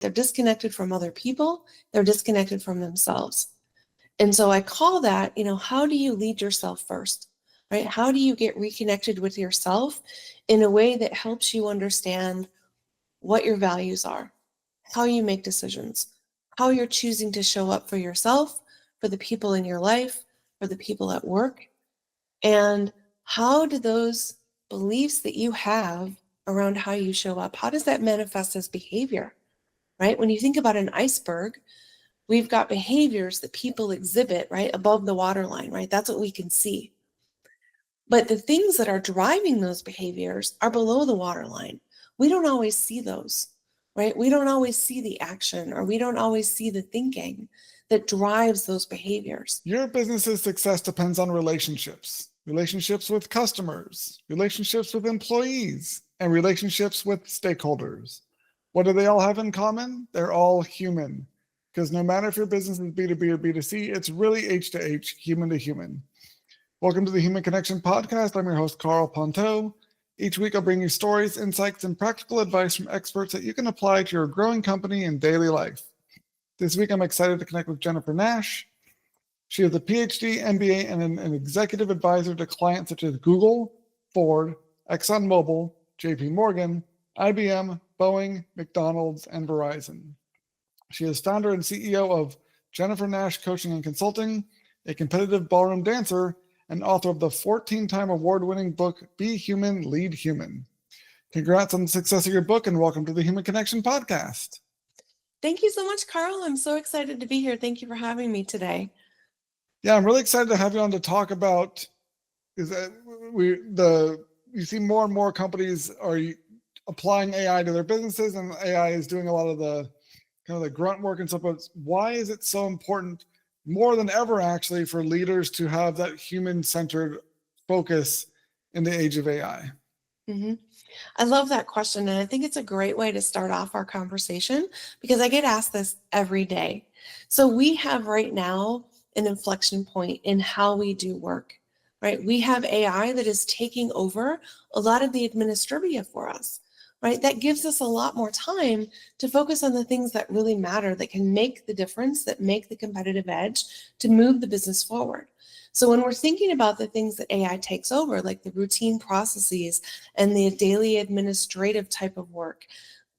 They're disconnected from other people. They're disconnected from themselves. And so I call that, how do you lead yourself first, right? How do you get reconnected with yourself in a way that helps you understand what your values are, how you make decisions, how you're choosing to show up for yourself, for the people in your life, for the people at work, and how do those beliefs that you have around how you show up, how does that manifest as behavior, right? When you think about an iceberg, we've got behaviors that people exhibit, right, above the waterline, right? That's what we can see. But the things that are driving those behaviors are below the waterline. We don't always see those, right? We don't always see the action, or we don't always see the thinking that drives those behaviors. Your business's success depends on relationships with customers, relationships with employees, and relationships with stakeholders. What do they all have in common? They're all human. Because no matter if your business is B2B or B2C, it's really H to H, human to human. Welcome to the Human Connection Podcast. I'm your host, Carl Ponto. Each week, I'll bring you stories, insights, and practical advice from experts that you can apply to your growing company and daily life. This week, I'm excited to connect with Jennifer Nash. She is a PhD, MBA, and an executive advisor to clients such as Google, Ford, ExxonMobil, JP Morgan, IBM, Boeing, McDonald's, and Verizon. She is founder and CEO of Jennifer Nash Coaching and Consulting, a competitive ballroom dancer, and author of the 14-time award-winning book, Be Human, Lead Human. Congrats on the success of your book, and welcome to the Human Connection Podcast. Thank you so much, Carl. I'm so excited to be here. Thank you for having me today. Yeah, I'm really excited to have you on to talk about, is that you see more and more companies are applying AI to their businesses, and AI is doing a lot of the grunt work and stuff. But why is it so important, more than ever actually, for leaders to have that human-centered focus in the age of AI? Mm-hmm. I love that question, and I think it's a great way to start off our conversation because I get asked this every day. So we have right now an inflection point in how we do work, right? We have AI that is taking over a lot of the administrivia for us, right? That gives us a lot more time to focus on the things that really matter, that can make the difference, that make the competitive edge to move the business forward. So when we're thinking about the things that AI takes over, like the routine processes and the daily administrative type of work,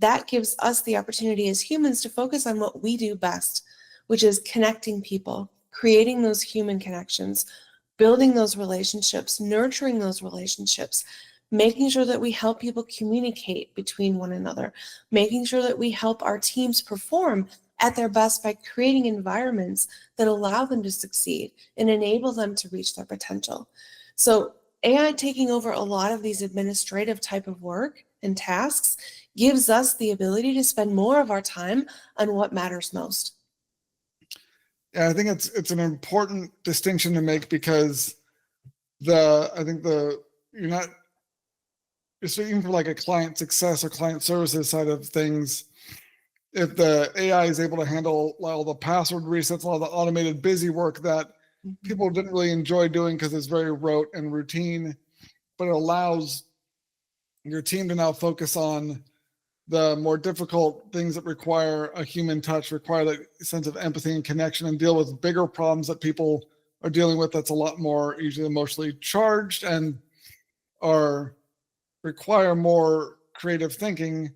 that gives us the opportunity as humans to focus on what we do best, which is connecting people, creating those human connections, building those relationships, nurturing those relationships, making sure that we help people communicate between one another, making sure that we help our teams perform at their best by creating environments that allow them to succeed and enable them to reach their potential. So AI taking over a lot of these administrative type of work and tasks gives us the ability to spend more of our time on what matters most. Yeah, I think it's an important distinction to make, because you're not, even for like a client success or client services side of things, if the AI is able to handle all the password resets, all the automated busy work that people didn't really enjoy doing because it's very rote and routine, but it allows your team to now focus on the more difficult things that require a human touch, require that sense of empathy and connection, and deal with bigger problems that people are dealing with that's a lot more usually emotionally charged and require more creative thinking.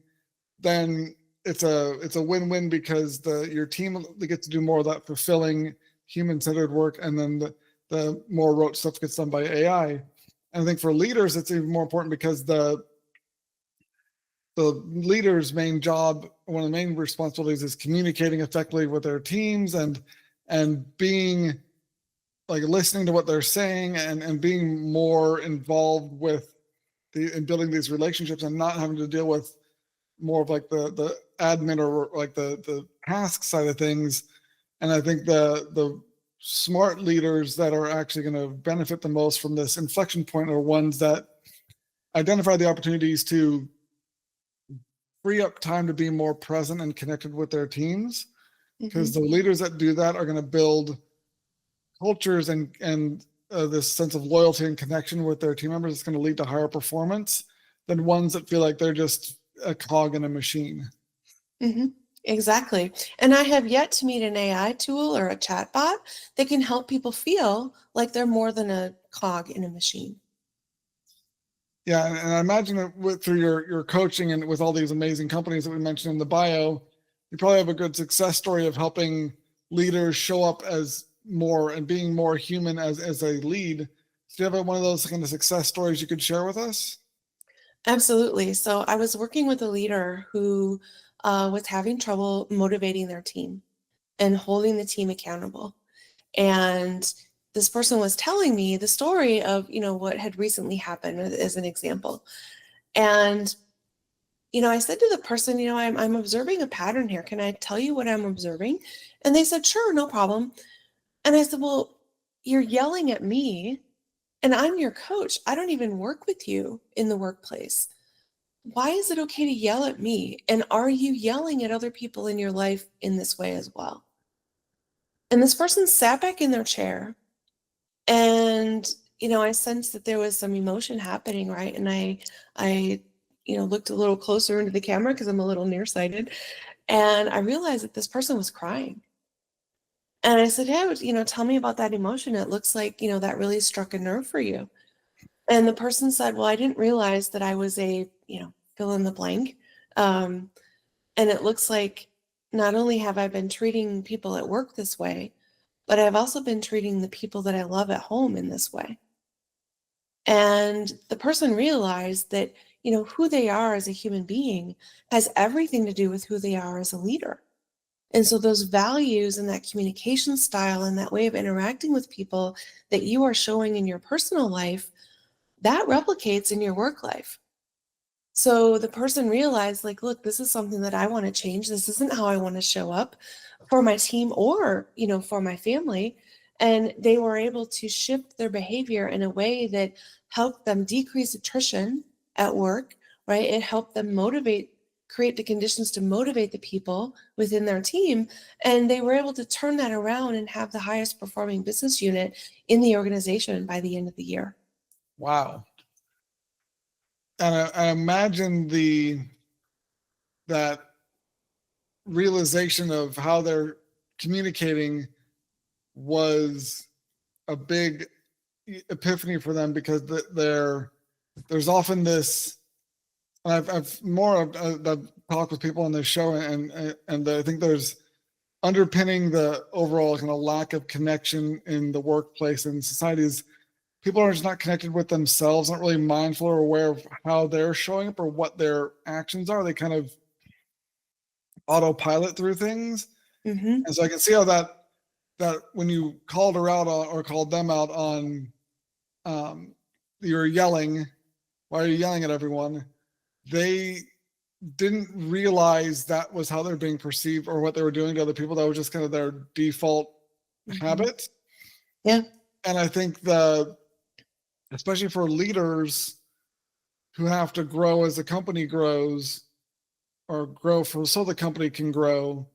Then it's a win-win, because your team gets to do more of that fulfilling human-centered work, and then the more rote stuff gets done by AI. And I think for leaders, it's even more important, because the leader's main job, one of the main responsibilities, is communicating effectively with their teams and being like listening to what they're saying and being more involved with in building these relationships, and not having to deal with more of like the admin or like the task side of things. And I think the smart leaders that are actually going to benefit the most from this inflection point are ones that identify the opportunities to free up time to be more present and connected with their teams. Because the leaders that do that are going to build cultures and this sense of loyalty and connection with their team members. It's going to lead to higher performance than ones that feel like they're just a cog in a machine. Mm-hmm. Exactly. And I have yet to meet an AI tool or a chatbot that can help people feel like they're more than a cog in a machine. Yeah, and I imagine it through your coaching and with all these amazing companies that we mentioned in the bio, you probably have a good success story of helping leaders show up as more and being more human as a lead. Do you have one of those kind of success stories you could share with us? Absolutely. So I was working with a leader who was having trouble motivating their team and holding the team accountable. And this person was telling me the story of, what had recently happened as an example. And, I said to the person, I'm observing a pattern here. Can I tell you what I'm observing? And they said, sure, no problem. And I said, well, you're yelling at me and I'm your coach. I don't even work with you in the workplace. Why is it okay to yell at me? And are you yelling at other people in your life in this way as well? And this person sat back in their chair and, I sensed that there was some emotion happening, right? And I, looked a little closer into the camera because I'm a little nearsighted. And I realized that this person was crying. And I said, hey, tell me about that emotion. It looks like, that really struck a nerve for you. And the person said, well, I didn't realize that I was a, fill in the blank. Um, and it looks like not only have I been treating people at work this way, but I've also been treating the people that I love at home in this way. And the person realized that, who they are as a human being has everything to do with who they are as a leader. And so those values and that communication style and that way of interacting with people that you are showing in your personal life, that replicates in your work life. So the person realized, like, look, this is something that I want to change. This isn't how I want to show up for my team or, for my family. And they were able to shift their behavior in a way that helped them decrease attrition at work, right? It helped them create the conditions to motivate the people within their team. And they were able to turn that around and have the highest performing business unit in the organization by the end of the year. Wow. And I imagine that realization of how they're communicating was a big epiphany for them, because there's often this. I've talked with people on this show, and I think there's underpinning the overall kind of lack of connection in the workplace and societies. People are just not connected with themselves, not really mindful or aware of how they're showing up or what their actions are. They kind of autopilot through things. Mm-hmm. And so I can see how that when you called her out on, or called them out on, you're yelling, why are you yelling at everyone? They didn't realize that was how they're being perceived or what they were doing to other people. That was just kind of their default habit. Yeah. And I think especially for leaders who have to grow as the company grows, or grow so the company can grow,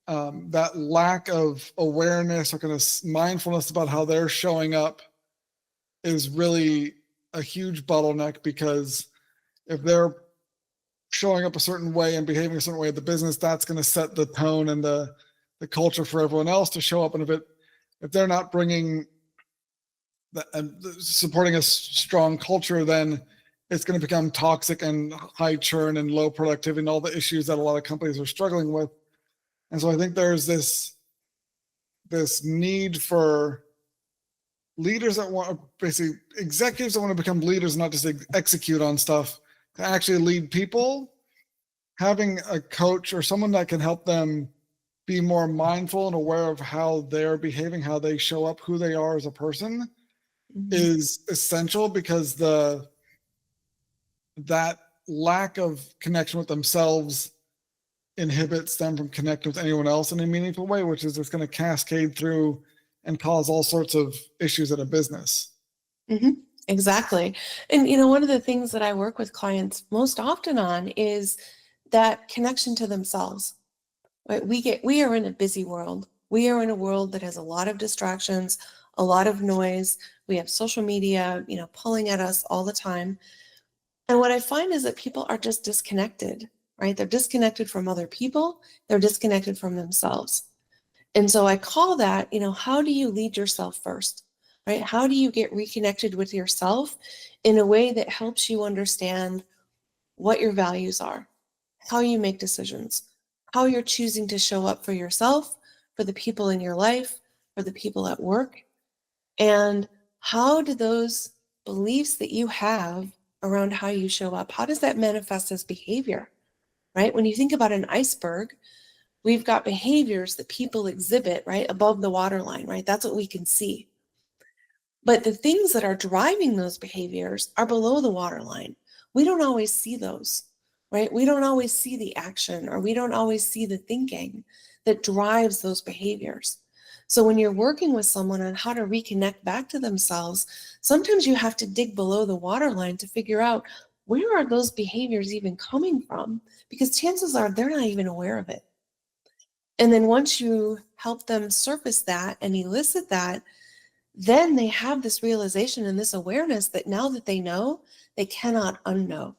that lack of awareness or kind of mindfulness about how they're showing up is really a huge bottleneck, because if they're showing up a certain way and behaving a certain way at the business, that's going to set the tone and the culture for everyone else to show up. And if they're not bringing and supporting a strong culture, then it's going to become toxic and high churn and low productivity and all the issues that a lot of companies are struggling with. And so I think there's this need for leaders that want, basically executives that want to become leaders, not just execute on stuff, to actually lead people. Having a coach or someone that can help them be more mindful and aware of how they're behaving, how they show up, who they are as a person, Mm-hmm. is essential, because that lack of connection with themselves inhibits them from connecting with anyone else in a meaningful way, which is just going to cascade through and cause all sorts of issues at a business. Mm-hmm. Exactly. And, one of the things that I work with clients most often on is that connection to themselves. Right? We are in a busy world. We are in a world that has a lot of distractions, a lot of noise. We have social media, pulling at us all the time. And what I find is that people are just disconnected. right? They're disconnected from other people. They're disconnected from themselves. And so I call that, how do you lead yourself first, right? How do you get reconnected with yourself in a way that helps you understand what your values are, how you make decisions, how you're choosing to show up for yourself, for the people in your life, for the people at work, and how do those beliefs that you have around how you show up, how does that manifest as behavior, right? When you think about an iceberg, we've got behaviors that people exhibit, right, above the waterline, right? That's what we can see. But the things that are driving those behaviors are below the waterline. We don't always see those, right? We don't always see the action, or we don't always see the thinking that drives those behaviors. So when you're working with someone on how to reconnect back to themselves, sometimes you have to dig below the waterline to figure out, where are those behaviors even coming from? Because chances are they're not even aware of it. And then once you help them surface that and elicit that, then they have this realization and this awareness that now that they know, they cannot unknow.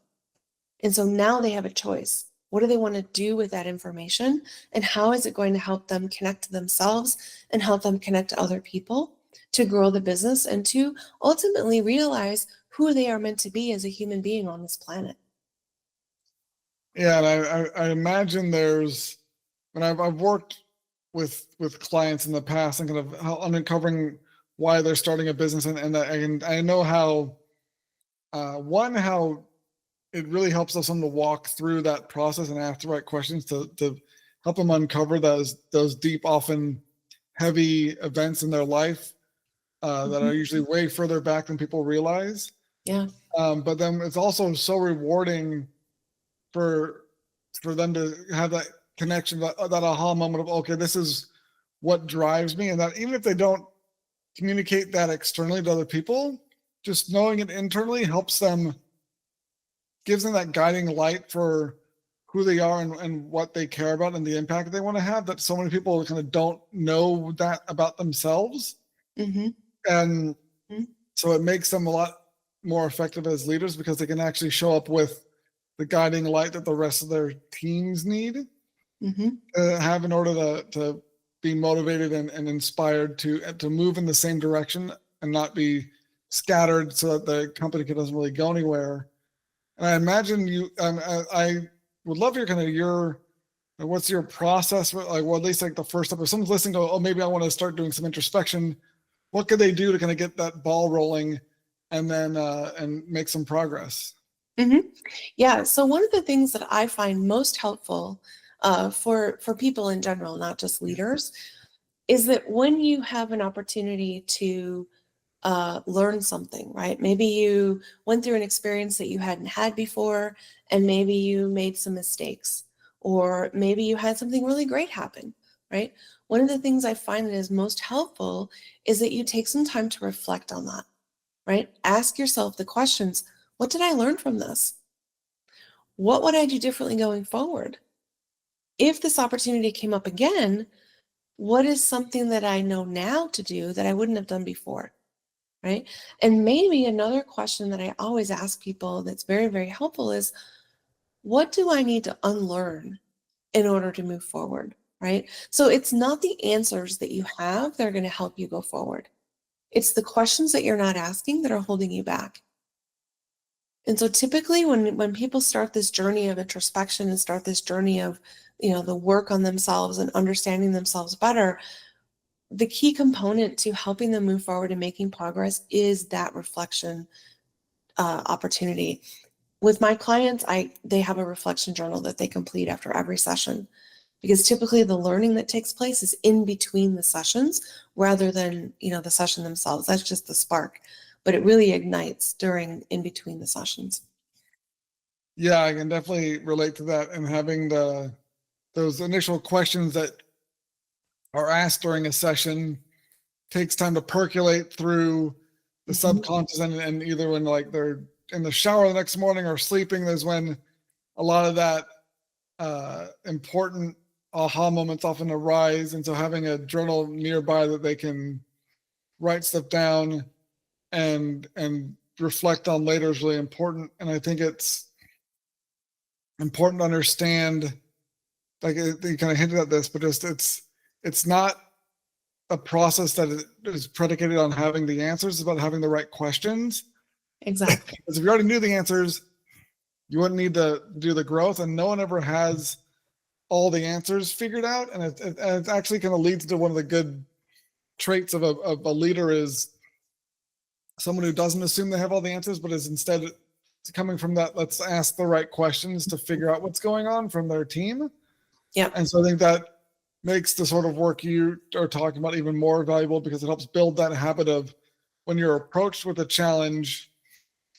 And so now they have a choice. What do they want to do with that information? And how is it going to help them connect to themselves and help them connect to other people to grow the business and to ultimately realize who they are meant to be as a human being on this planet? Yeah, and I imagine there's, when I've worked with clients in the past and kind of uncovering why they're starting a business, and I know how how it really helps us to walk through that process and ask the right questions to help them uncover those deep, often heavy events in their life that are usually way further back than people realize. Yeah. But then it's also so rewarding for them to have that connection, that aha moment of, okay, this is what drives me, and that even if they don't communicate that externally to other people, just knowing it internally helps them, gives them that guiding light for who they are and what they care about and the impact they want to have, that so many people kind of don't know that about themselves. Mm-hmm. And Mm-hmm. so it makes them a lot more effective as leaders, because they can actually show up with the guiding light that the rest of their teams need have in order to be motivated and inspired to move in the same direction and not be scattered so that the company doesn't really go anywhere. And I imagine you, I would love your what's your process? Like, well, at least like the first step, if someone's listening, go, oh, maybe I want to start doing some introspection. What could they do to kind of get that ball rolling and then and make some progress? Mm-hmm. Yeah. So one of the things that I find most helpful for people in general, not just leaders, is that when you have an opportunity to learn something, right? Maybe you went through an experience that you hadn't had before, and maybe you made some mistakes, or maybe you had something really great happen, right? One of the things I find that is most helpful is that you take some time to reflect on that, right? Ask yourself the questions: what did I learn from this? What would I do differently going forward? If this opportunity came up again, what is something that I know now to do that I wouldn't have done before? Right? And maybe another question that I always ask people that's very, very helpful is, what do I need to unlearn in order to move forward? Right? So it's not the answers that you have that are going to help you go forward. It's the questions that you're not asking that are holding you back. And so typically when people start this journey of introspection and start this journey of, the work on themselves and understanding themselves better, the key component to helping them move forward and making progress is that reflection opportunity. With my clients, they have a reflection journal that they complete after every session, because typically the learning that takes place is in between the sessions rather than, the session themselves. That's just the spark, but it really ignites in between the sessions. Yeah, I can definitely relate to that, and having those initial questions that are asked during a session takes time to percolate through the subconscious, and either when like they're in the shower the next morning or sleeping, there's when a lot of that important aha moments often arise. And so having a journal nearby that they can write stuff down and reflect on later is really important. And I think it's important to understand, like you kind of hinted at this, but just it's not a process that is predicated on having the answers. It's about having the right questions. Exactly. Because if you already knew the answers, you wouldn't need to do the growth, and no one ever has all the answers figured out. And it actually kind of leads to one of the good traits of a leader is someone who doesn't assume they have all the answers, but is instead coming from that, let's ask the right questions to figure out what's going on from their team. Yeah. And so I think that makes the sort of work you are talking about even more valuable, because it helps build that habit of when you're approached with a challenge,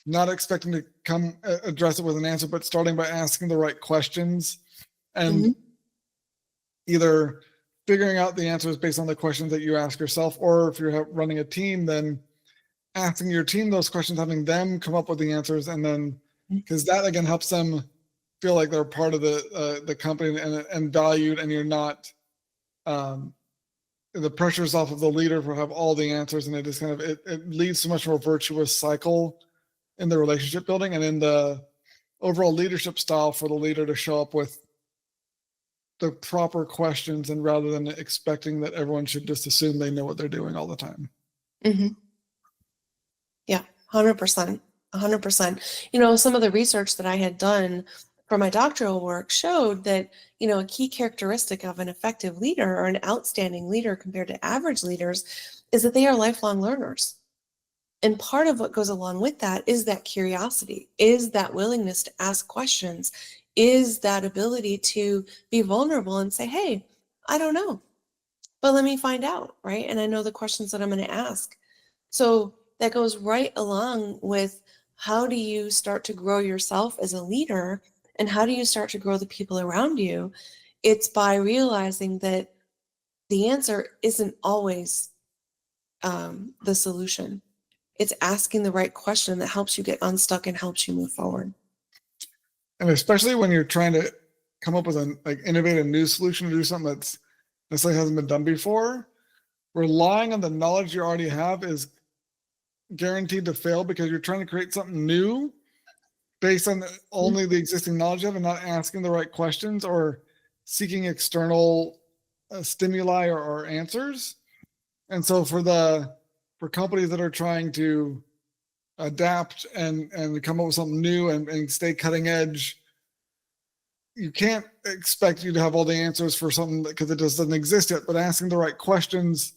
not expecting to come address it with an answer, but starting by asking the right questions and either figuring out the answers based on the questions that you ask yourself, or if you're running a team, then asking your team those questions, having them come up with the answers, and then because that again helps them feel like they're part of the company and valued, and you're not the pressure's off of the leader for have all the answers, and it just kind of it leads to much more virtuous cycle in the relationship building and in the overall leadership style for the leader to show up with the proper questions, and rather than expecting that everyone should just assume they know what they're doing all the time. Mm-hmm. Yeah, 100%. 100%. Some of the research that I had done for my doctoral work showed that, a key characteristic of an effective leader or an outstanding leader compared to average leaders is that they are lifelong learners. And part of what goes along with that is that curiosity, is that willingness to ask questions, is that ability to be vulnerable and say, hey, I don't know, but let me find out, right? And I know the questions that I'm going to ask. So that goes right along with how do you start to grow yourself as a leader, and how do you start to grow the people around you? It's by realizing that the answer isn't always the solution. It's asking the right question that helps you get unstuck and helps you move forward. And especially when you're trying to come up with an innovate a new solution to do something that's necessarily hasn't been done before, relying on the knowledge you already have is guaranteed to fail, because you're trying to create something new based on only the existing knowledge you have and not asking the right questions or seeking external stimuli or answers. And so for companies that are trying to adapt and come up with something new and stay cutting edge, you can't expect you to have all the answers for something because it just doesn't exist yet, but asking the right questions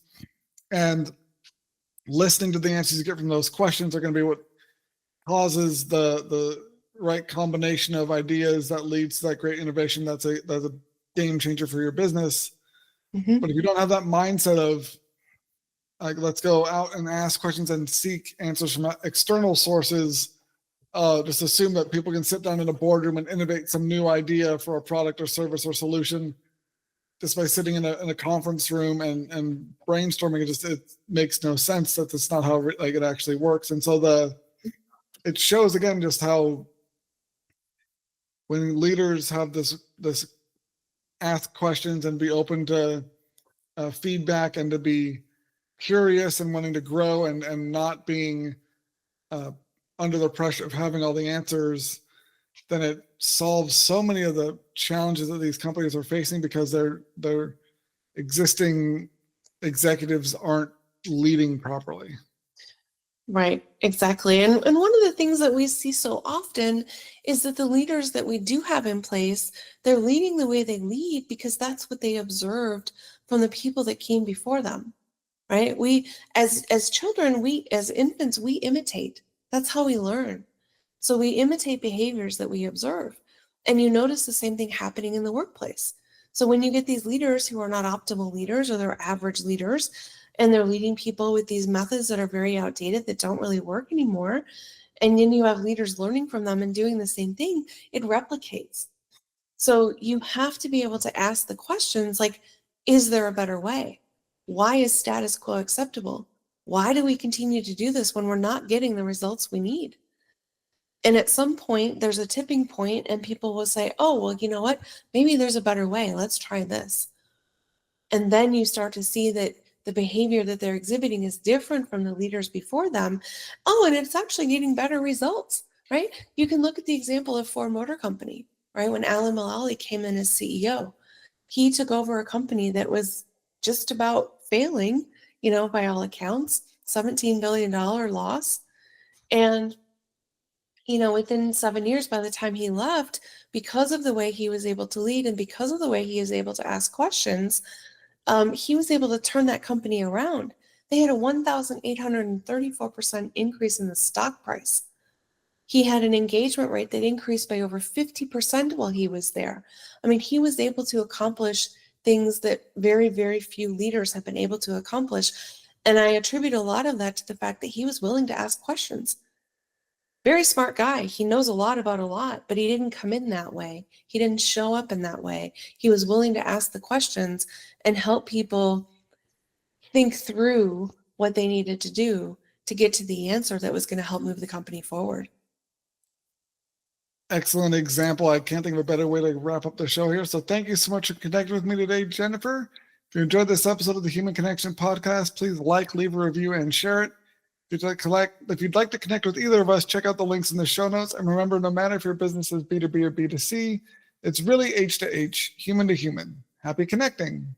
and listening to the answers you get from those questions are going to be what causes the right combination of ideas that leads to that great innovation that's a game changer for your business. Mm-hmm. But if you don't have that mindset of like, let's go out and ask questions and seek answers from external sources, just assume that people can sit down in a boardroom and innovate some new idea for a product or service or solution just by sitting in a conference room and brainstorming. It makes no sense. That's not how it actually works. And so it shows again just how when leaders have this ask questions and be open to feedback and to be curious and wanting to grow and not being under the pressure of having all the answers, then it solves so many of the challenges that these companies are facing, because their existing executives aren't leading properly. Right, exactly. And one of the things that we see so often is that the leaders that we do have in place, they're leading the way they lead because that's what they observed from the people that came before them. Right? We as children, as infants, we imitate. That's how we learn. So we imitate behaviors that we observe. And you notice the same thing happening in the workplace. So when you get these leaders who are not optimal leaders, or they're average leaders, and they're leading people with these methods that are very outdated, that don't really work anymore, and then you have leaders learning from them and doing the same thing, it replicates. So you have to be able to ask the questions like, is there a better way? Why is status quo acceptable? Why do we continue to do this when we're not getting the results we need? And at some point, there's a tipping point, and people will say, oh, well, you know what? Maybe there's a better way. Let's try this. And then you start to see that the behavior that they're exhibiting is different from the leaders before them. Oh, and it's actually getting better results, right? You can look at the example of Ford Motor Company, right? When Alan Mulally came in as CEO, he took over a company that was just about failing, by all accounts, $17 billion loss. And, within 7 years, by the time he left, because of the way he was able to lead and because of the way he was able to ask questions, he was able to turn that company around. They had a 1,834% increase in the stock price. He had an engagement rate that increased by over 50% while he was there. I mean, he was able to accomplish things that very, very few leaders have been able to accomplish. And I attribute a lot of that to the fact that he was willing to ask questions. Very smart guy. He knows a lot about a lot, but he didn't come in that way. He didn't show up in that way. He was willing to ask the questions and help people think through what they needed to do to get to the answer that was going to help move the company forward. Excellent example. I can't think of a better way to wrap up the show here. So thank you so much for connecting with me today, Jennifer. If you enjoyed this episode of the Human Connection Podcast, please like, leave a review, and share it. If you'd like to connect with either of us, check out the links in the show notes. And remember, no matter if your business is B2B or B2C, it's really H to H, human to human. Happy connecting.